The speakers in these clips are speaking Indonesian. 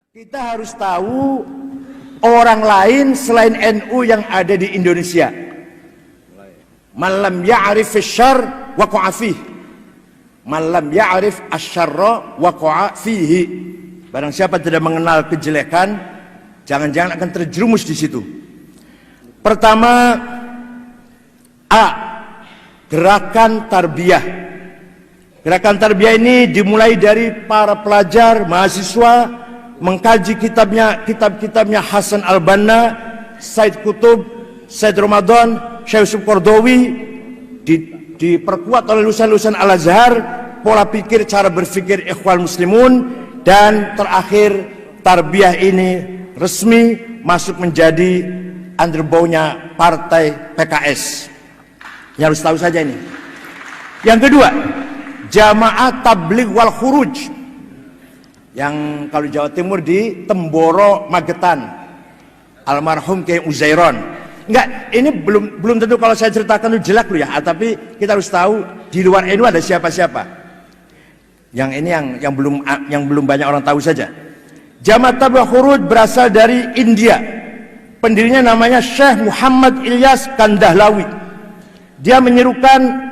Kita harus tahu orang lain selain NU yang ada di Indonesia. Man lam ya'rif asy-syarr waqa'a fihi. Man lam ya'rif asy-syarra waqa'a fihi. Barang siapa tidak mengenal kejelekan, jangan-jangan akan terjerumus di situ. Pertama, A. Gerakan tarbiyah. Gerakan tarbiyah ini dimulai dari para pelajar, mahasiswa mengkaji kitab-kitabnya Hasan al-Banna, Said Qutb, Said Ramadan, Syekh Yusuf Qaradawi, diperkuat oleh lulusan-lulusan Al-Azhar, pola pikir, cara berpikir Ikhwan Muslimun, dan terakhir tarbiyah ini resmi masuk menjadi underbawnya partai PKS. Ya, harus tahu saja ini. Yang kedua, Jamaah Tabligh wal Khuruj, yang kalau Jawa Timur di Temboro Magetan, almarhum Kiai Uzairon. Enggak, ini belum tentu kalau saya ceritakan itu jelek loh ya, tapi kita harus tahu di luar NU ada siapa-siapa. Yang ini yang belum banyak orang tahu saja. Jamaah Tabligh wal Khuruj berasal dari India. Pendirinya namanya Syekh Muhammad Ilyas Kandahlawi. Dia menyerukan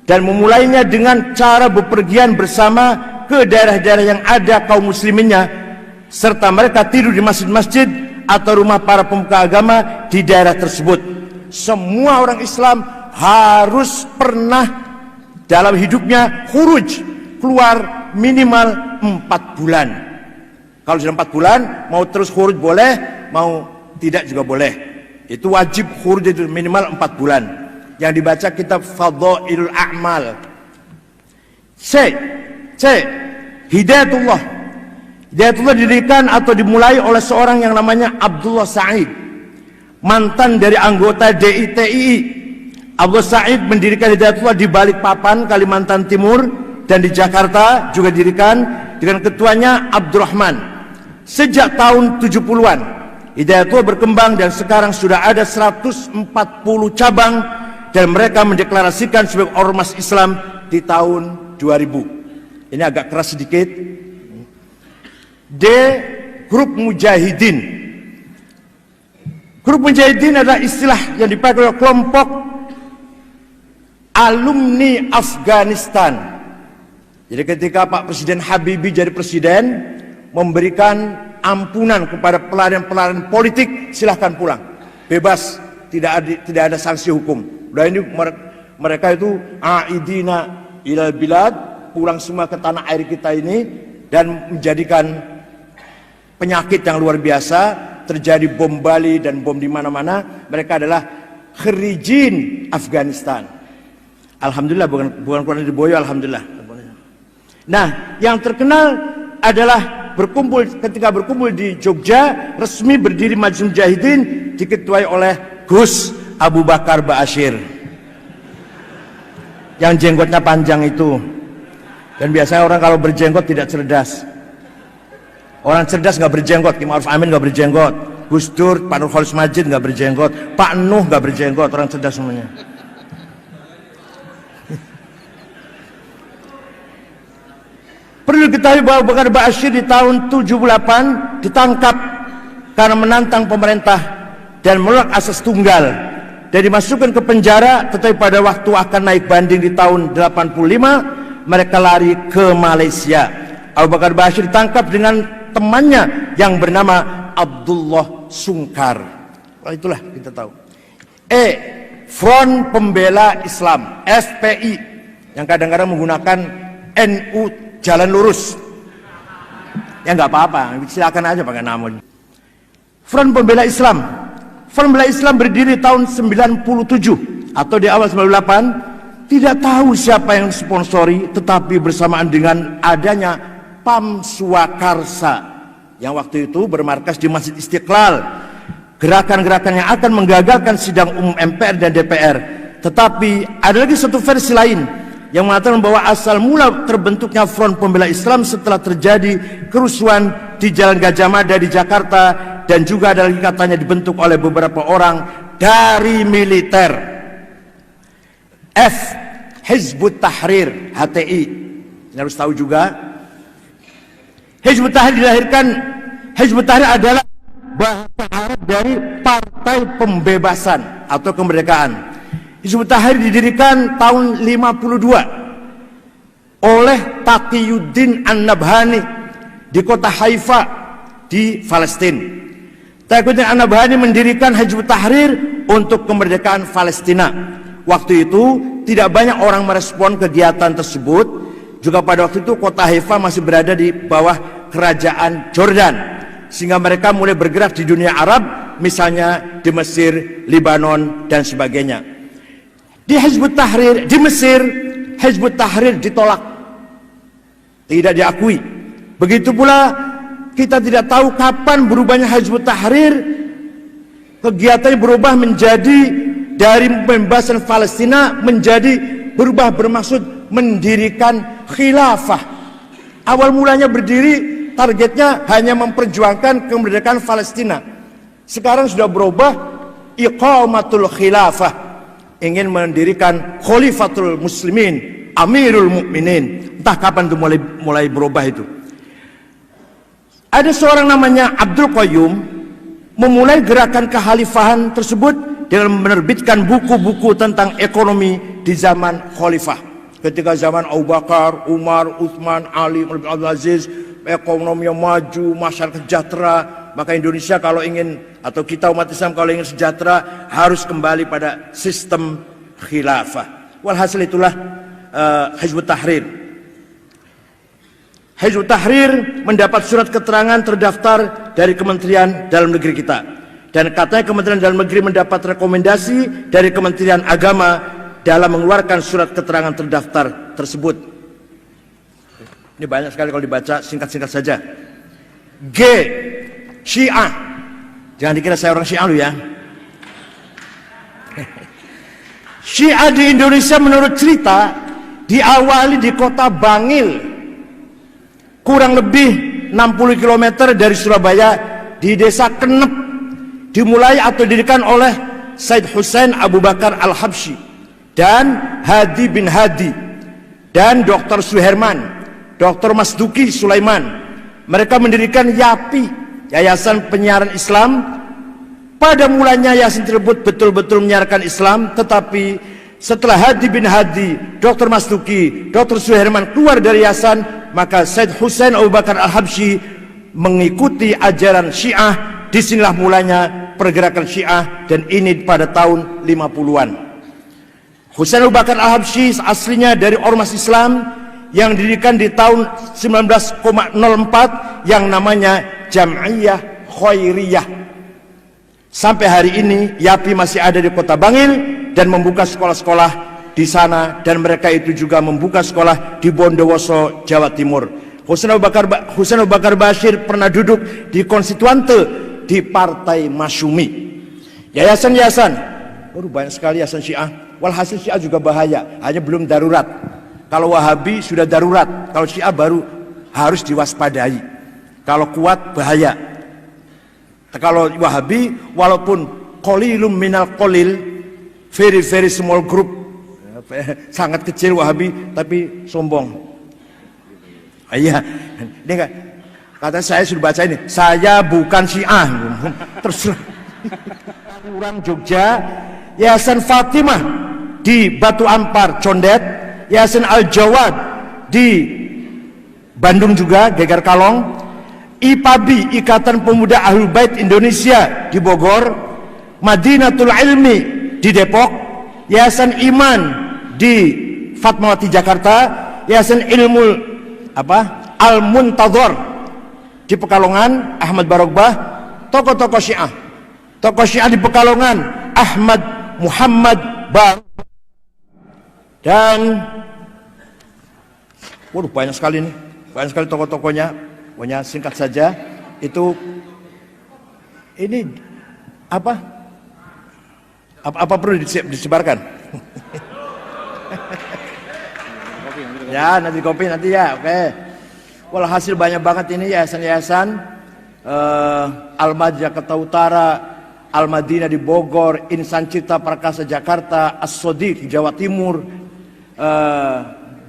dan memulainya dengan cara bepergian bersama ke daerah-daerah yang ada kaum musliminnya, serta mereka tidur di masjid-masjid atau rumah para pemuka agama di daerah tersebut. Semua orang Islam harus pernah dalam hidupnya khuruj, keluar minimal 4 bulan. Kalau sudah 4 bulan, mau terus khuruj boleh, mau tidak juga boleh. Itu wajib khuruj itu minimal 4 bulan. Yang dibaca kitab Fadhailul A'mal. C. Hidayatullah. Hidayatullah didirikan atau dimulai oleh seorang yang namanya Abdullah Sa'id, mantan dari anggota DITII. Abdullah Sa'id mendirikan Hidayatullah di Balikpapan, Kalimantan Timur, dan di Jakarta juga didirikan dengan ketuanya Abdurrahman. Sejak tahun 70-an, Hidayatullah berkembang dan sekarang sudah ada 140 cabang, dan mereka mendeklarasikan sebagai ormas Islam di tahun 2000. Ini agak keras sedikit. D. Grup Mujahidin. Grup Mujahidin adalah istilah yang dipakai oleh kelompok alumni Afghanistan. Jadi ketika Pak Presiden Habibie jadi presiden, memberikan ampunan kepada pelarian-pelarian politik, silahkan pulang, bebas, tidak ada sanksi hukum. Udah ini mereka itu aidina ilal bilad, pulang semua ke tanah air kita ini, dan menjadikan penyakit yang luar biasa, terjadi bom Bali dan bom di mana-mana. Mereka adalah kharijin Afghanistan. Alhamdulillah, bukan Quran diboyo, alhamdulillah. Nah, yang terkenal adalah ketika berkumpul di Jogja, resmi berdiri Majelis Mujahidin, diketuai oleh Gus Abu Bakar Ba'asyir, yang jenggotnya panjang itu. Dan biasanya orang kalau berjenggot tidak cerdas. Orang cerdas nggak berjenggot. Ki Ma'ruf Amin nggak berjenggot, Gus Dur, Pak Nurholis Majid nggak berjenggot, Pak Nuh nggak berjenggot. Orang cerdas semuanya. Perlu diketahui bahwa Abu Bakar Ba'asyir di tahun 78 ditangkap karena menantang pemerintah dan menolak asas tunggal, dan dimasukkan ke penjara. Tetapi pada waktu akan naik banding di tahun 85, mereka lari ke Malaysia. Abu Bakar Ba'asyir ditangkap dengan temannya yang bernama Abdullah Sungkar. Itulah kita tahu. E. Front Pembela Islam, FPI, yang kadang-kadang menggunakan NU jalan lurus. Ya nggak apa-apa, silakan aja pakai nama. Front Pembela Islam. Front Pembela Islam berdiri tahun 97 atau di awal 98. Tidak tahu siapa yang sponsori, tetapi bersamaan dengan adanya PAM Swakarsa yang waktu itu bermarkas di Masjid Istiqlal, gerakan-gerakan yang akan menggagalkan sidang umum MPR dan DPR. Tetapi ada lagi satu versi lain yang mengatakan bahwa asal mula terbentuknya Front Pembela Islam setelah terjadi kerusuhan di Jalan Gajah Mada di Jakarta, dan juga ada lagi katanya dibentuk oleh beberapa orang dari militer. F. Hizbut Tahrir, HTI. Ini harus tahu juga, Hizbut Tahrir dilahirkan Hizbut Tahrir adalah bahasa Arab dari Partai Pembebasan atau Kemerdekaan. Hizbut Tahrir didirikan tahun 52 oleh Taqiyuddin An-Nabhani di kota Haifa di Palestina. Taqiyuddin An-Nabhani mendirikan Hizbut Tahrir untuk kemerdekaan Palestina. Waktu itu tidak banyak orang merespon kegiatan tersebut. Juga pada waktu itu kota Haifa masih berada di bawah kerajaan Jordan, sehingga mereka mulai bergerak di dunia Arab, misalnya di Mesir, Lebanon dan sebagainya. Di Hizbut Tahrir di Mesir, Hizbut Tahrir ditolak, tidak diakui. Begitu pula kita tidak tahu kapan berubahnya Hizbut Tahrir. Kegiatannya berubah menjadi dari pembebasan Palestina menjadi berubah bermaksud mendirikan khilafah. Awal mulanya berdiri targetnya hanya memperjuangkan kemerdekaan Palestina. Sekarang sudah berubah iqamatul khilafah, ingin mendirikan khalifatul muslimin, amirul mukminin. Entah kapan itu mulai berubah itu. Ada seorang namanya Abdul Qayyum memulai gerakan kekhalifahan tersebut dengan menerbitkan buku-buku tentang ekonomi di zaman khalifah. Ketika zaman Abu Bakar, Umar, Utsman, Ali, Abdul Aziz, ekonomi yang maju, masyarakat sejahtera, maka Indonesia kalau ingin, atau kita umat Islam kalau ingin sejahtera, harus kembali pada sistem khilafah. Walhasil itulah Hizbut Tahrir. Hizbut Tahrir mendapat surat keterangan terdaftar dari Kementerian Dalam Negeri kita. Dan katanya Kementerian Dalam Negeri mendapat rekomendasi dari Kementerian Agama dalam mengeluarkan surat keterangan terdaftar tersebut. Ini banyak sekali kalau dibaca, singkat-singkat saja. G. Syiah. Jangan dikira saya orang Syiah lu ya. Syiah di Indonesia menurut cerita diawali di kota Bangil, kurang lebih 60 km dari Surabaya, di desa Kenep. Dimulai atau didirikan oleh Said Hussein Abu Bakar Al-Habsyi dan Hadi bin Hadi dan Dr. Suherman, Dr. Masduki Sulaiman. Mereka mendirikan YAPI, Yayasan Penyiaran Islam. Pada mulanya yayasan tersebut betul-betul menyiarkan Islam, tetapi setelah Hadi bin Hadi, Dr. Masduki, Dr. Suherman keluar dari yayasan, maka Said Hussein Abu Bakar Al-Habsyi mengikuti ajaran Syiah. Disinilah mulanya pergerakan Syiah, dan ini pada tahun 50-an. Hussein Abu Bakar Al-Habsyi aslinya dari Ormas Islam yang didirikan di tahun 1904 yang namanya Jam'iyah Khairiyah. Sampai hari ini YAPI masih ada di kota Bangil dan membuka sekolah-sekolah di sana, dan mereka itu juga membuka sekolah di Bondowoso, Jawa Timur. Hussein Abu Bakar Bashir pernah duduk di konstituante di Partai Masyumi. Yayasan-yayasan, banyak sekali yayasan Syiah. Walhasil Syiah juga bahaya, hanya belum darurat. Kalau Wahabi sudah darurat, kalau Syiah baru harus diwaspadai. Kalau kuat bahaya. Kalau Wahabi walaupun qalilum minal qalil, very very small group, sangat kecil Wahabi tapi sombong. Iya, ini enggak. Kata saya sudah baca ini, saya bukan Syiah. Terus orang Jogja, Yayasan Fatimah di Batu Ampar, Condet, Yayasan Al-Jawad di Bandung juga, Geger Kalong, IPABI, Ikatan Pemuda Ahlul Bait Indonesia di Bogor, Madinatul Ilmi di Depok, Yayasan Iman di Fatmawati Jakarta, Yayasan Ilmu Al-Muntadhar di Pekalongan, Ahmad Barogbah. Tokoh-tokoh Syiah, tokoh Syiah di Pekalongan, Ahmad Muhammad Barogbah. Dan banyak sekali nih, banyak sekali tokoh-tokohnya. Pokoknya singkat saja, itu ini apa perlu disebarkan? Ya, nanti kopi nanti ya, oke. Walhasil banyak banget ini yayasan-yayasan. Al-Mad Jakarta Utara, Al-Madinah di Bogor, Insan Cipta Prakasa Jakarta, As-Sodiq Jawa Timur,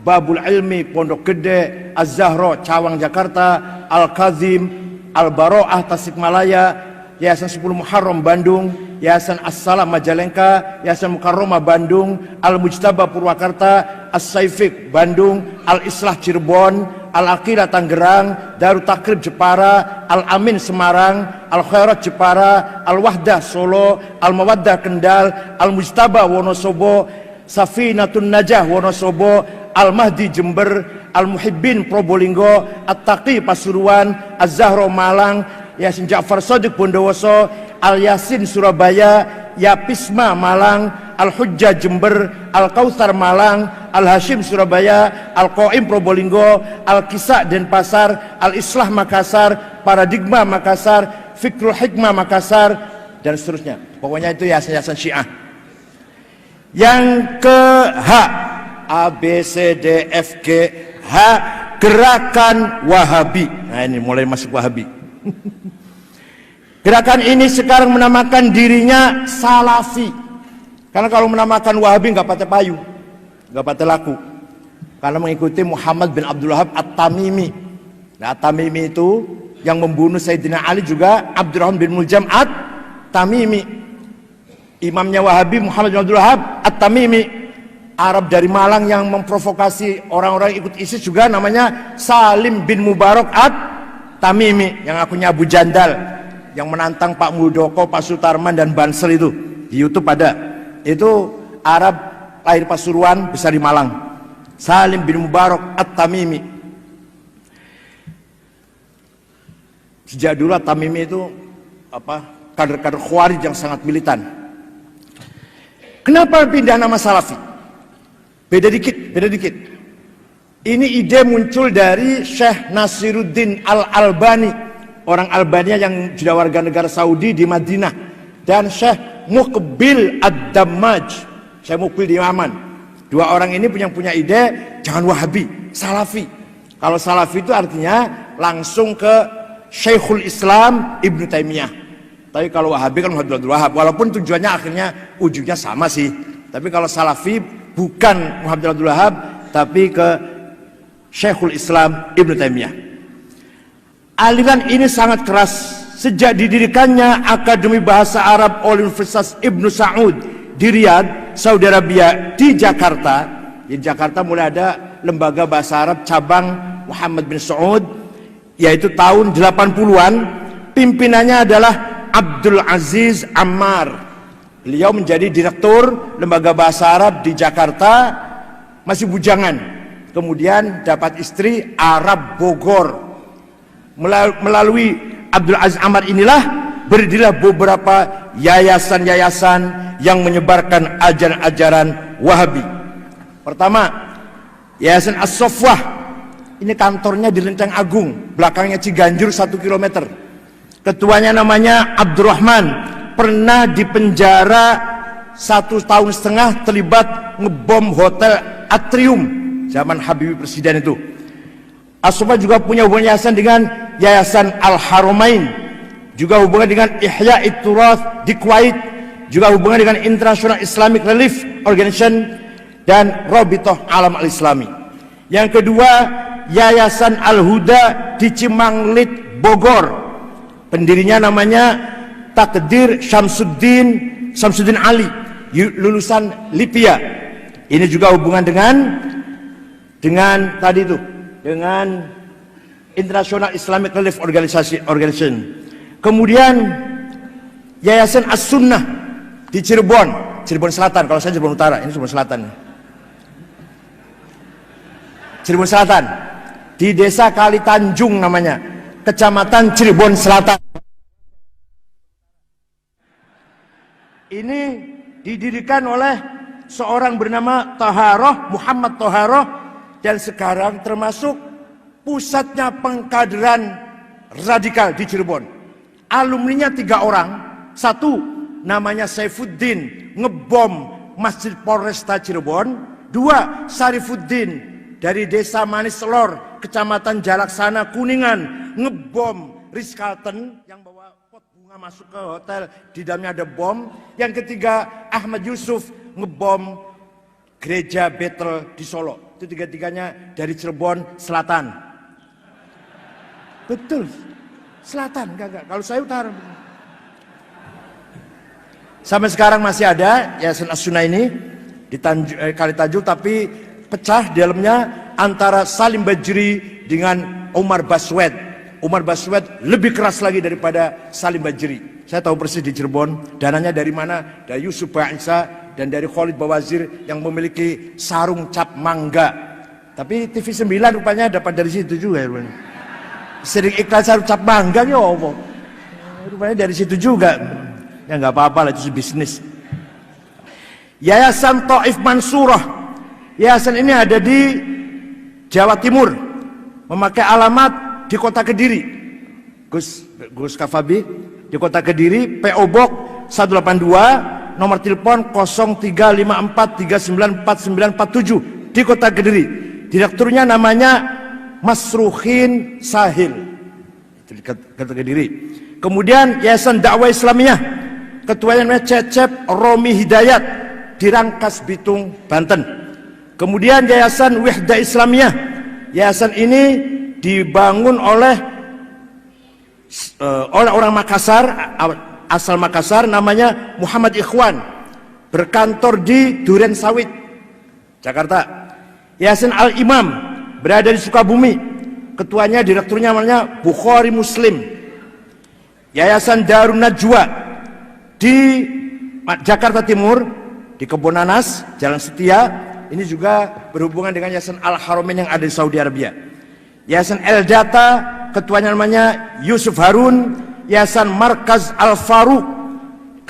Babul Ilmi Pondok Gede, Az-Zahra Cawang Jakarta, Al-Kazim Al-Baro'ah Tasikmalaya, Yayasan 10 Muharram Bandung, Yayasan As-Salam Majalengka, Yayasan Mukarramah Bandung, Al-Mujtaba Purwakarta, As-Saifik Bandung, Al-Islah Cirebon, Al-Aqidah Tangerang, Darut Takrib Jepara, Al-Amin Semarang, Al-Khairat Jepara, Al-Wahdah Solo, Al-Mawaddah Kendal, Al-Mujtaba Wonosobo, Safinatun Najah Wonosobo, Al-Mahdi Jember, Al-Muhibbin Probolinggo, At-Taqi Pasuruan, Az-Zahra Malang, Yasin Ja'far Shadiq Bondowoso, Al-Yasin Surabaya, Yapisma Malang, Al-Hujjah Jember, Al-Kautsar Malang, Al-Hashim Surabaya, Al-Qaim Probolinggo, Al-Kisah Denpasar, Al-Islah Makassar, Paradigma Makassar, Fikrul Hikmah Makassar, dan seterusnya. Pokoknya itu yayasan-yayasan Syiah. Yang ke H, A, B, C, D, F, G, H, Gerakan Wahabi. Nah ini mulai masuk Wahabi. Gerakan ini sekarang menamakan dirinya Salafi. Karena kalau menamakan Wahabi nggak pakai payu, nggak pakai laku. Karena mengikuti Muhammad bin Abdul Wahab At-Tamimi. Nah, At-Tamimi itu yang membunuh Sayyidina Ali juga Abdurrahman bin Muljam At-Tamimi. Imamnya Wahabi Muhammad bin Abdul Wahab At-Tamimi. Arab dari Malang yang memprovokasi orang-orang ikut ISIS juga namanya Salim bin Mubarak At-Tamimi, yang akunya Abu Jandal, yang menantang Pak Muldoko, Pak Sutarman dan Bansel itu di YouTube ada. Itu Arab lahir Pasuruan, besar di Malang. Salim bin Mubarak At-Tamimi. Sejak dulu At-Tamimi itu kader-kader Khawarij yang sangat militan. Kenapa pindah nama Salafi? Beda dikit. Ini ide muncul dari Syekh Nasiruddin Al-Albani, orang Albania yang juga warga negara Saudi di Madinah, dan Syekh Muqbil Ad-Dammaj, Syekh Muqbil di Yaman. Dua orang ini punya ide jangan Wahabi, Salafi. Kalau Salafi itu artinya langsung ke Syekhul Islam Ibnu Taimiyah. Tapi kalau Wahabi kan Muhammad bin Abdul Wahab, walaupun tujuannya akhirnya ujungnya sama sih. Tapi kalau Salafi bukan Muhammad bin Abdul Wahab, tapi ke Syekhul Islam Ibnu Taimiyah. Aliran ini sangat keras. Sejak didirikannya Akademi Bahasa Arab oleh Universitas Ibnu Saud di Riyadh, Saudi Arabia, di Jakarta. Di Jakarta mulai ada lembaga bahasa Arab cabang Muhammad bin Saud, yaitu tahun 80-an. Pimpinannya adalah Abdul Aziz Ammar. Beliau menjadi direktur lembaga bahasa Arab di Jakarta, masih bujangan. Kemudian dapat istri Arab Bogor. Melalui Abdul Aziz Ammar inilah berdirilah beberapa yayasan-yayasan yang menyebarkan ajaran-ajaran Wahabi. Pertama, Yayasan As-Sofwah. Ini kantornya di Lenteng Agung, belakangnya Ciganjur 1 km. Ketuanya namanya Abdurrahman. Pernah dipenjara 1,5 tahun terlibat ngebom hotel Atrium zaman Habibie presiden itu. As-Sofwah juga punya hubungan yayasan dengan Yayasan Al-Haramain, juga hubungan dengan Ihya Turath di Kuwait, juga hubungan dengan International Islamic Relief Organization dan Rabithah Alam Al-Islami. Yang kedua, Yayasan Al-Huda di Cimanglit, Bogor. Pendirinya namanya Takdir Syamsuddin Ali, lulusan Libya. Ini juga hubungan dengan tadi itu, dengan International Islamic Relief Organization. Kemudian Yayasan As-Sunnah di Cirebon Selatan. Kalau saya Cirebon Utara, ini Cirebon Selatan. Cirebon Selatan di Desa Kali Tanjung namanya, Kecamatan Cirebon Selatan. Ini didirikan oleh seorang bernama Muhammad Thaharoh, dan sekarang termasuk pusatnya pengkaderan radikal di Cirebon. Alumninya 3 orang. 1 namanya Saifuddin, ngebom Masjid Polresta Cirebon. 2 Sarifuddin dari Desa Manis Selor, Kecamatan Jalaksana, Kuningan, ngebom Ritz-Carlton yang bawa pot bunga masuk ke hotel, di dalamnya ada bom. Yang ketiga Ahmad Yusuf, ngebom gereja Bethel di Solo. Itu 3-tiganya dari Cirebon Selatan. Betul. Selatan, enggak. Kalau saya utara. Sampai sekarang masih ada Yayasan As-Sunnah ini di Kali Tanjung, tapi pecah di dalamnya antara Salim Bajri dengan Umar Baswed. Umar Baswed lebih keras lagi daripada Salim Bajri. Saya tahu persis di Cirebon, dananya dari mana? Dari Yusuf Ba'isa dan dari Khalid Bawazir yang memiliki sarung cap mangga. Tapi TV 9 rupanya dapat dari situ juga. Sering iklan sarung cap mangga ya Allah. Rupanya dari situ juga. Ya nggak apa-apa lah, itu bisnis. Yayasan Taif Mansurah. Yayasan ini ada di Jawa Timur, memakai alamat di Kota Kediri. Gus Kafabi di Kota Kediri, PO Box 182, nomor telepon 0354394947 di Kota Kediri. Direkturnya namanya Masruhin Sahil, itu di Kota Kediri. Kemudian Yayasan Dakwah Islamiyah, ketuanya namanya Cecep Romi Hidayat di Rangkas Bitung, Banten. Kemudian Yayasan Wihda Islamiyah. Yayasan ini dibangun oleh orang Makassar, asal Makassar, namanya Muhammad Ikhwan, berkantor di Duren Sawit, Jakarta. Yayasan Al-Imam berada di Sukabumi, ketuanya, direkturnya namanya Bukhari Muslim. Yayasan Darun Najwa di Jakarta Timur, di Kebon Nanas, Jalan Setia, ini juga berhubungan dengan Yayasan Al-Haramain yang ada di Saudi Arabia. Yayasan El Data, ketuanya namanya Yusuf Harun. Yayasan Markaz Al-Faruq,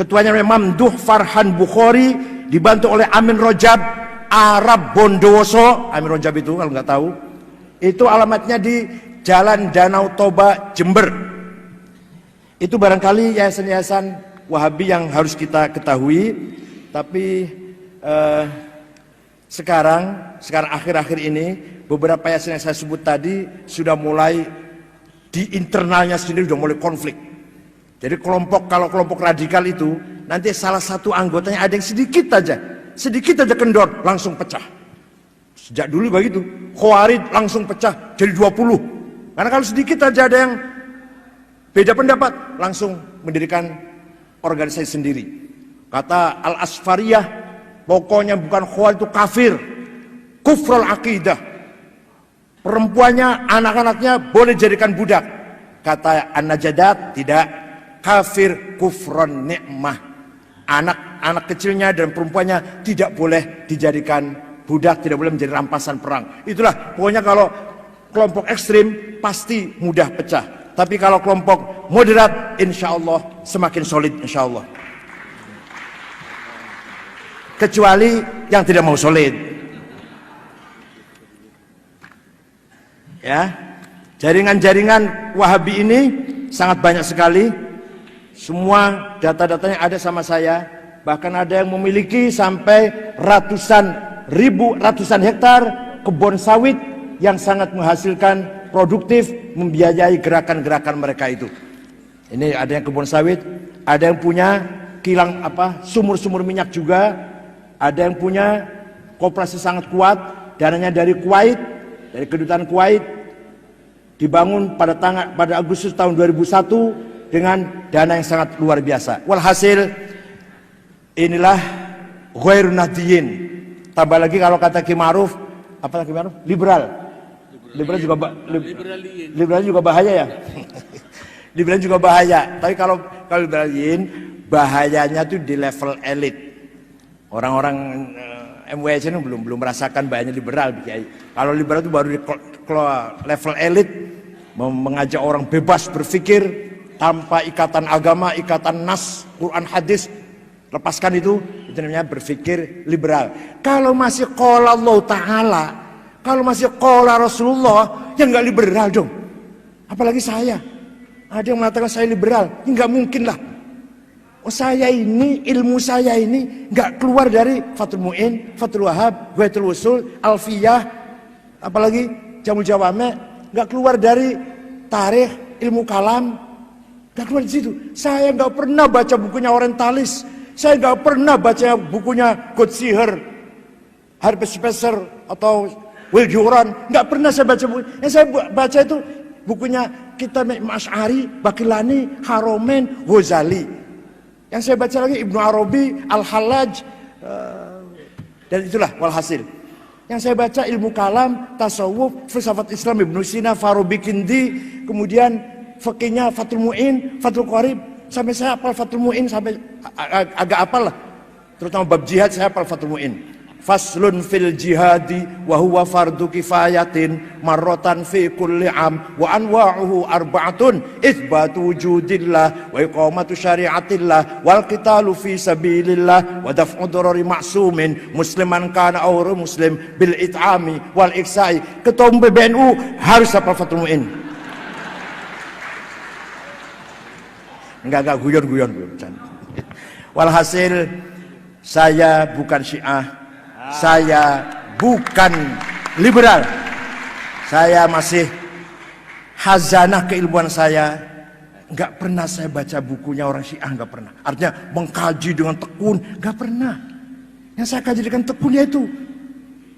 ketuanya namanya Mamduh Farhan Bukhari, dibantu oleh Amin Rojab Arab Bondowoso. Amin Rojab itu kalau nggak tahu, itu alamatnya di Jalan Danau Toba, Jember. Itu barangkali yayasan-yayasan Wahabi yang harus kita ketahui. Tapi sekarang akhir-akhir ini beberapa yayasan yang saya sebut tadi sudah mulai di internalnya sendiri sudah mulai konflik. Jadi kalau kelompok radikal itu nanti salah satu anggotanya ada yang sedikit aja kendor langsung pecah. Sejak dulu begitu, Khawarij langsung pecah jadi 20. Karena kalau sedikit aja ada yang beda pendapat langsung mendirikan organisasi sendiri. Kata Al-Asfariyah, pokoknya bukan Khawarij itu kafir, kufrul akidah. Perempuannya, anak-anaknya boleh jadikan budak. Kata An-Najadat, tidak, kafir kufron nikmah. Anak kecilnya dan perempuannya tidak boleh dijadikan budak, tidak boleh menjadi rampasan perang. Itulah pokoknya kalau kelompok ekstrim pasti mudah pecah. Tapi kalau kelompok moderat, insya Allah semakin solid, insya Allah. Kecuali yang tidak mau solid. Ya, jaringan-jaringan Wahabi ini sangat banyak sekali. Semua data-datanya ada sama saya. Bahkan ada yang memiliki sampai ratusan hektar kebun sawit yang sangat menghasilkan, produktif, membiayai gerakan-gerakan mereka itu. Ini ada yang kebun sawit, ada yang punya kilang sumur-sumur minyak juga, ada yang punya koperasi sangat kuat, dananya dari Kuwait, dari kedutaan Kuwait, dibangun pada Agustus tahun 2001 dengan dana yang sangat luar biasa. Walhasil inilah ghairun nahdiyin. Tambah lagi kalau kata Ki Ma'ruf, apa Ki Ma'ruf? Liberal juga bahaya ya. Liberal juga bahaya. Tapi kalau liberalin bahayanya tuh di level elit. Orang-orang MWS ini belum merasakan bahayanya liberal. Kalau liberal itu baru di level elit, mengajak orang bebas berpikir tanpa ikatan agama, ikatan nas, Quran, hadis. Lepaskan itu namanya berpikir liberal. Kalau masih qala Allah Ta'ala, kalau masih qala Rasulullah, ya nggak liberal dong. Apalagi saya. Ada yang mengatakan saya liberal, ya nggak mungkin lah. Oh, saya ini, ilmu saya ini nggak keluar dari Fathul Mu'in, Fathul Wahab, Baitul Usul, Alfiyah, apalagi Jamul Jawame, nggak keluar dari tarikh, ilmu kalam, nggak keluar di situ. Saya nggak pernah baca bukunya orientalis, saya nggak pernah baca bukunya Godsiher, Harvey Spencer atau Will Durant, nggak pernah saya baca buku. Yang saya baca itu bukunya kita Imam Asy'ari, Baqillani, Haromen, Ghazali. Yang saya baca lagi Ibnu Arabi, Al-Hallaj, dan itulah walhasil. Yang saya baca ilmu kalam, tasawuf, filsafat Islam Ibnu Sina, Farabi Kindi, kemudian fikihnya Fathul Mu'in, Fathul Qarib, sampai saya hafal Fathul Mu'in sampai agak hafal lah. Terutama bab jihad saya hafal Fathul Mu'in. Faslun fil jihadi wa huwa fardu kifayatin marratan fi kulli am wa anwa'uhu arba'atun itsbatu wujudillah wa iqamatu syariatillah wal qitalu fi sabilillah wa daf'u darari ma'sumin musliman kana aw muslim bil it'ami wal iksai. Ketua umum PBNU harus hafal Fathul Mu'in. Enggak guyon. Walhasil saya bukan Syiah. Saya bukan liberal. Saya masih khazanah keilmuan saya. Enggak pernah saya baca bukunya orang Syiah, enggak pernah. Artinya mengkaji dengan tekun, enggak pernah. Yang saya kaji dengan tekunnya itu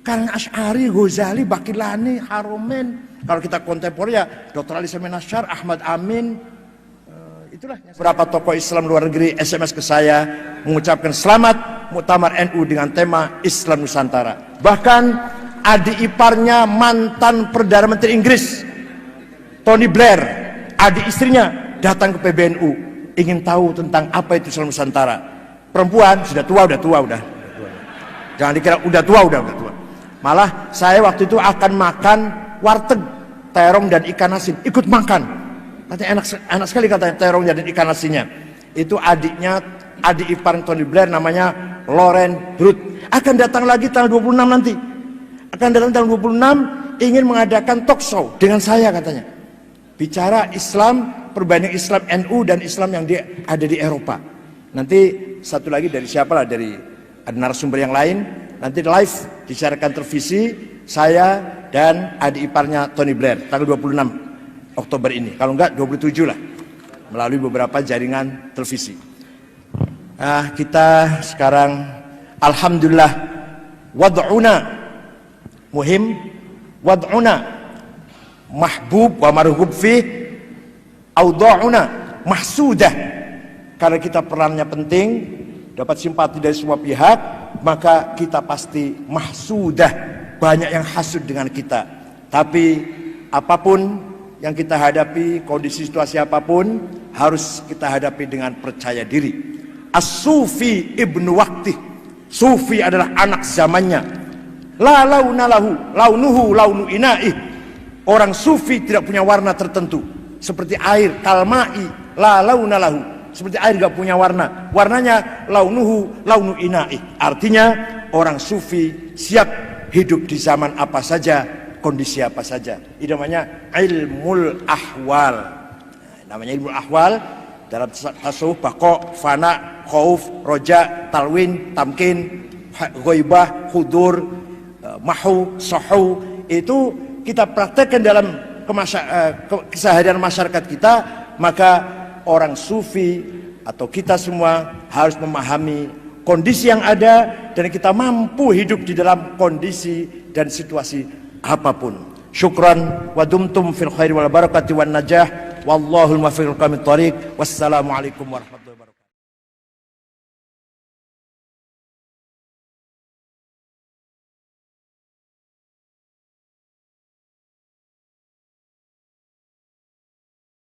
kalangan Asy'ari, Ghazali, Baqillani, Haromen. Kalau kita kontemporer ya Dr. Ali Samin Asy'ar, Ahmad Amin. Itulah beberapa tokoh Islam luar negeri SMS ke saya mengucapkan selamat Muktamar NU dengan tema Islam Nusantara. Bahkan adik iparnya mantan Perdana Menteri Inggris Tony Blair, adik istrinya datang ke PBNU ingin tahu tentang apa itu Islam Nusantara. Perempuan sudah tua. Jangan dikira udah tua. Malah saya waktu itu akan makan warteg terong dan ikan asin, ikut makan. Katanya enak sekali katanya terong dan ikan asinnya. Itu adik ipar Tony Blair namanya Lauren Brut. Akan datang lagi tanggal 26 nanti. Akan datang tanggal 26 ingin mengadakan talk show dengan saya katanya. Bicara Islam, perbandingan Islam NU dan Islam yang ada di Eropa. Nanti satu lagi dari siapa lah, dari ada narasumber yang lain. Nanti live disiarkan televisi saya dan adik iparnya Tony Blair tanggal 26 Oktober ini, kalau enggak 27 lah, melalui beberapa jaringan televisi. Kita sekarang alhamdulillah wad'una muhim, wad'una mahbub wa marhub fi, awda'una mahsudah. Karena kita perannya penting, dapat simpati dari semua pihak, maka kita pasti mahsudah, banyak yang hasud dengan kita. Tapi apapun yang kita hadapi, kondisi situasi apapun, harus kita hadapi dengan percaya diri. As-Sufi ibnu Waqti, Sufi adalah anak zamannya. La launa lahu launuhu launu ina'i. Orang Sufi tidak punya warna tertentu, seperti air, kalma'i la launa lahu, seperti air gak punya warna, warnanya launuhu launu ina'i. Artinya orang Sufi siap hidup di zaman apa saja, kondisi apa saja. Ini namanya ilmul ahwal. Namanya ilmul ahwal dalam tasawuf, baqa, fana, khauf, roja, talwin, tamkin, ghaibah, hudur, mahu, sahu. Itu kita praktekkan dalam keseharian masyarakat kita. Maka orang Sufi atau kita semua harus memahami kondisi yang ada dan kita mampu hidup di dalam kondisi dan situasi apapun. Syukran wa dumtum fil khairi wal barakati wan najah wallahul muwaffiq ila aqwamit thoriq. Wassalamualaikum warahmatullahi wabarakatuh.